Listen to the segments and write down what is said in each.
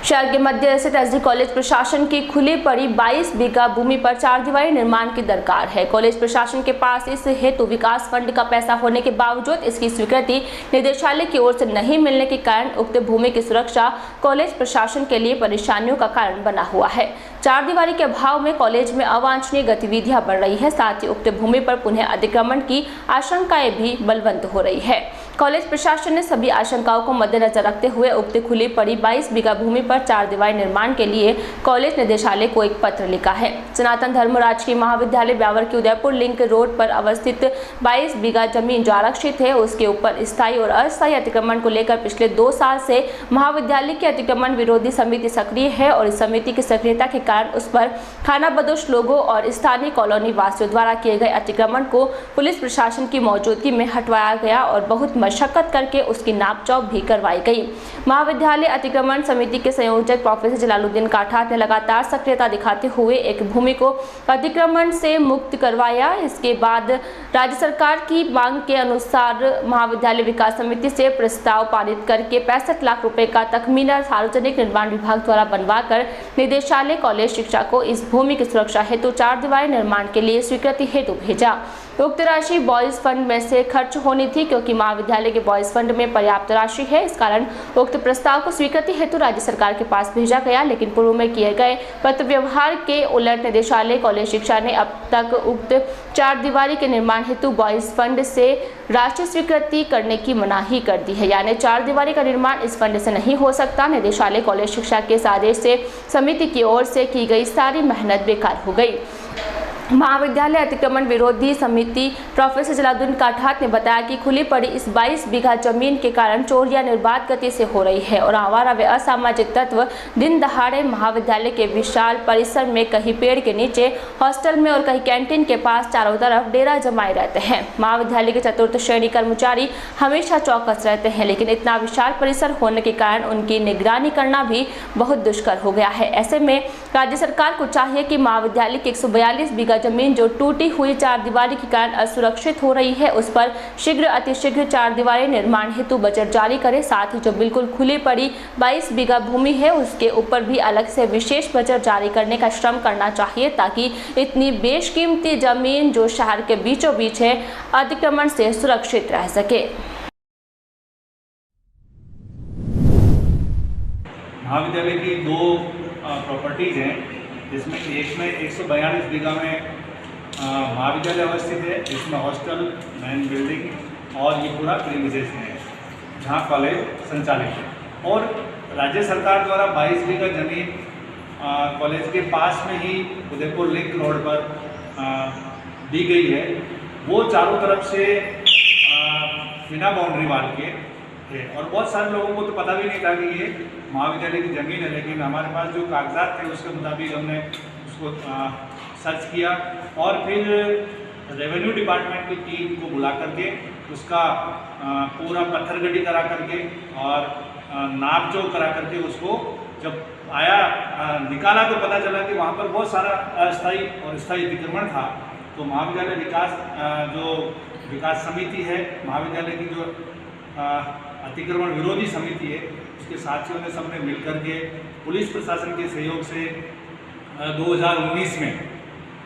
शहर के मध्य स्थित एसडी कॉलेज प्रशासन की खुली पड़ी 22 बीघा भूमि पर चारदीवारी निर्माण की दरकार है। कॉलेज प्रशासन के पास इस हेतु विकास फंड का पैसा होने के बावजूद इसकी स्वीकृति निदेशालय की ओर से नहीं मिलने के कारण उक्त भूमि की सुरक्षा कॉलेज प्रशासन के लिए परेशानियों का कारण बना हुआ है। चारदीवारी के अभाव में कॉलेज में अवांछनीय गतिविधियां बढ़ रही है, साथ ही उक्त भूमि पर पुनः अतिक्रमण की आशंकाएं भी बलवंत हो रही है। कॉलेज प्रशासन ने सभी आशंकाओं को मद्देनजर रखते हुए उक्त खुली पड़ी 22 बीघा भूमि पर चारदीवारी निर्माण के लिए कॉलेज निदेशालय को एक पत्र लिखा है। सनातन धर्म राजकीय महाविद्यालय ब्यावर की उदयपुर लिंक रोड पर अवस्थित 22 बीघा जमीन जो आरक्षित है, उसके ऊपर स्थायी और अस्थायी अतिक्रमण को लेकर पिछले 2 साल से महाविद्यालय की अतिक्रमण विरोधी समिति सक्रिय है और इस समिति की सक्रियता के कारण उस पर खानाबदोश लोगों और स्थानीय कॉलोनी वासियों द्वारा किए गए अतिक्रमण को पुलिस प्रशासन की मौजूदगी में हटवाया गया और बहुत मशक्कत करके उसकी नापचौप भी करवाई गई। महाविद्यालय अतिक्रमण समिति के संयोजक प्रोफेसर जलालुद्दीन काठात ने लगातार सक्रियता दिखाते हुए एक भूमि को अतिक्रमण से मुक्त करवाया। इसके बाद राज्य सरकार की मांग के अनुसार महाविद्यालय विकास समिति से प्रस्ताव पारित करके 65 लाख रुपए का तखमीना सार्वजनिक निर्माण विभाग द्वारा बनवाकर निदेशालय कॉलेज शिक्षा को इस भूमि की सुरक्षा हेतु चारदीवारी निर्माण के लिए स्वीकृति हेतु भेजा। उक्त राशि बॉयज फंड में से खर्च होनी थी, क्योंकि महाविद्यालय के बॉयज फंड में पर्याप्त राशि है। इस कारण उक्त प्रस्ताव को स्वीकृति हेतु राज्य सरकार के पास भेजा गया, लेकिन पूर्व में किए गए पत्र व्यवहार के उलट निदेशालय कॉलेज शिक्षा ने अब तक उक्त चारदीवारी के निर्माण हेतु बॉयज फंड से राशि स्वीकृति करने की मनाही कर दी है, यानी चारदीवारी का निर्माण इस फंड से नहीं हो सकता। निदेशालय कॉलेज शिक्षा के इस आदेश से समिति की ओर से की गई सारी मेहनत बेकार हो गई। महाविद्यालय अतिक्रमण विरोधी समिति प्रोफेसर जलालुद्दीन काठात ने बताया कि खुली पड़ी इस 22 बीघा जमीन के कारण चोरियां निर्बाध गति से हो रही है और आवारा व असामाजिक तत्व दिन दहाड़े महाविद्यालय के विशाल परिसर में कहीं पेड़ के नीचे, हॉस्टल में और कहीं कैंटीन के पास चारों तरफ डेरा जमाए रहते हैं। महाविद्यालय के चतुर्थ श्रेणी कर्मचारी हमेशा चौकस रहते हैं, लेकिन इतना विशाल परिसर होने के कारण उनकी निगरानी करना भी बहुत दुष्कर हो गया है। ऐसे में राज्य सरकार को चाहिए कि महाविद्यालय की 142 बीघा जमीन जो टूटी हुई चारदीवारी के कारण असुरक्षित हो रही है, उस पर शीघ्र अतिशीघ्र चारदीवारी निर्माण हेतु बजट जारी करे। साथ ही जो बिल्कुल खुली पड़ी 22 बीघा भूमि है, उसके ऊपर भी अलग से विशेष बजट जारी करने का श्रम करना चाहिए, ताकि इतनी बेशकीमती जमीन जो शहर के बीचों बीच है, अतिक्रमण से सुरक्षित रह सके। महाविद्यालय की 2 प्रॉपर्टीज हैं, जिसमें एक में 142 बीघा में महाविद्यालय अवस्थित है, जिसमें हॉस्टल, मेन बिल्डिंग और ये पूरा प्रीमिसेस है, जहाँ कॉलेज संचालित है। और राज्य सरकार द्वारा 22 बीघा जमीन कॉलेज के पास में ही उदयपुर लिंक रोड पर दी गई है। वो चारों तरफ से बिना बाउंड्री वाल के है और बहुत सारे लोगों को तो पता भी नहीं था कि ये महाविद्यालय की ज़मीन है, लेकिन हमारे पास जो कागजात थे उसके मुताबिक हमने उसको सर्च किया और फिर रेवेन्यू डिपार्टमेंट की टीम को बुला करके उसका पूरा पत्थरगड्डी करा करके और नापजोख करा करके उसको जब निकाला तो पता चला कि वहाँ पर बहुत सारा अस्थायी और स्थायी अतिक्रमण था। तो महाविद्यालय जो विकास समिति है, महाविद्यालय की जो अतिक्रमण विरोधी समिति है, उसके साथियों ने सबने मिलकर के पुलिस प्रशासन के सहयोग से 2019 में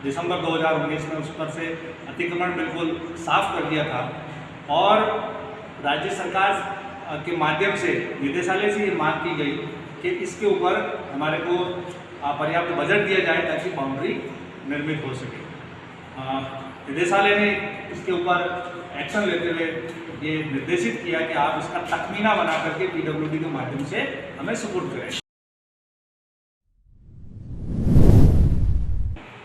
दिसंबर 2019 में उस पर से अतिक्रमण बिल्कुल साफ कर दिया था और राज्य सरकार के माध्यम से निदेशालय से ये मांग की गई कि इसके ऊपर हमारे को पर्याप्त बजट दिया जाए ताकि बाउंड्री निर्मित हो सके। निदेशालय ने इसके ऊपर एक्शन लेते हुए ये निर्देशित किया कि आप इसका तखमीना बना करके पीडब्ल्यूडी के माध्यम से हमें सपोर्ट करें।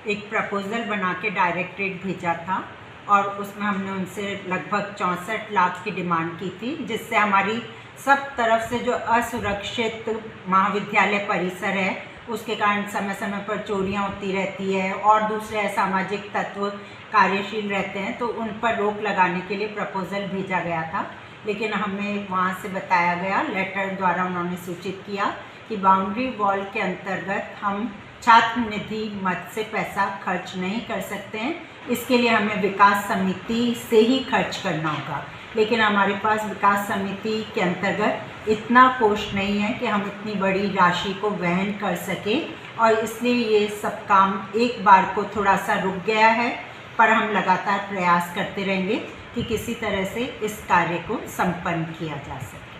एक प्रपोजल बना के डायरेक्टरेट भेजा था और उसमें हमने उनसे लगभग 64 लाख की डिमांड की थी, जिससे हमारी सब तरफ से जो असुरक्षित महाविद्यालय परिसर है उसके कारण समय समय पर चोरियां होती रहती है और दूसरे असामाजिक तत्व कार्यशील रहते हैं, तो उन पर रोक लगाने के लिए प्रपोज़ल भेजा गया था। लेकिन हमें वहाँ से बताया गया, लेटर द्वारा उन्होंने सूचित किया कि बाउंड्री वॉल के अंतर्गत हम छात्र निधि मद से पैसा खर्च नहीं कर सकते हैं, इसके लिए हमें विकास समिति से ही खर्च करना होगा। लेकिन हमारे पास विकास समिति के अंतर्गत इतना कोष नहीं है कि हम इतनी बड़ी राशि को वहन कर सकें, और इसलिए ये सब काम एक बार को थोड़ा सा रुक गया है, पर हम लगातार प्रयास करते रहेंगे कि किसी तरह से इस कार्य को संपन्न किया जा सके।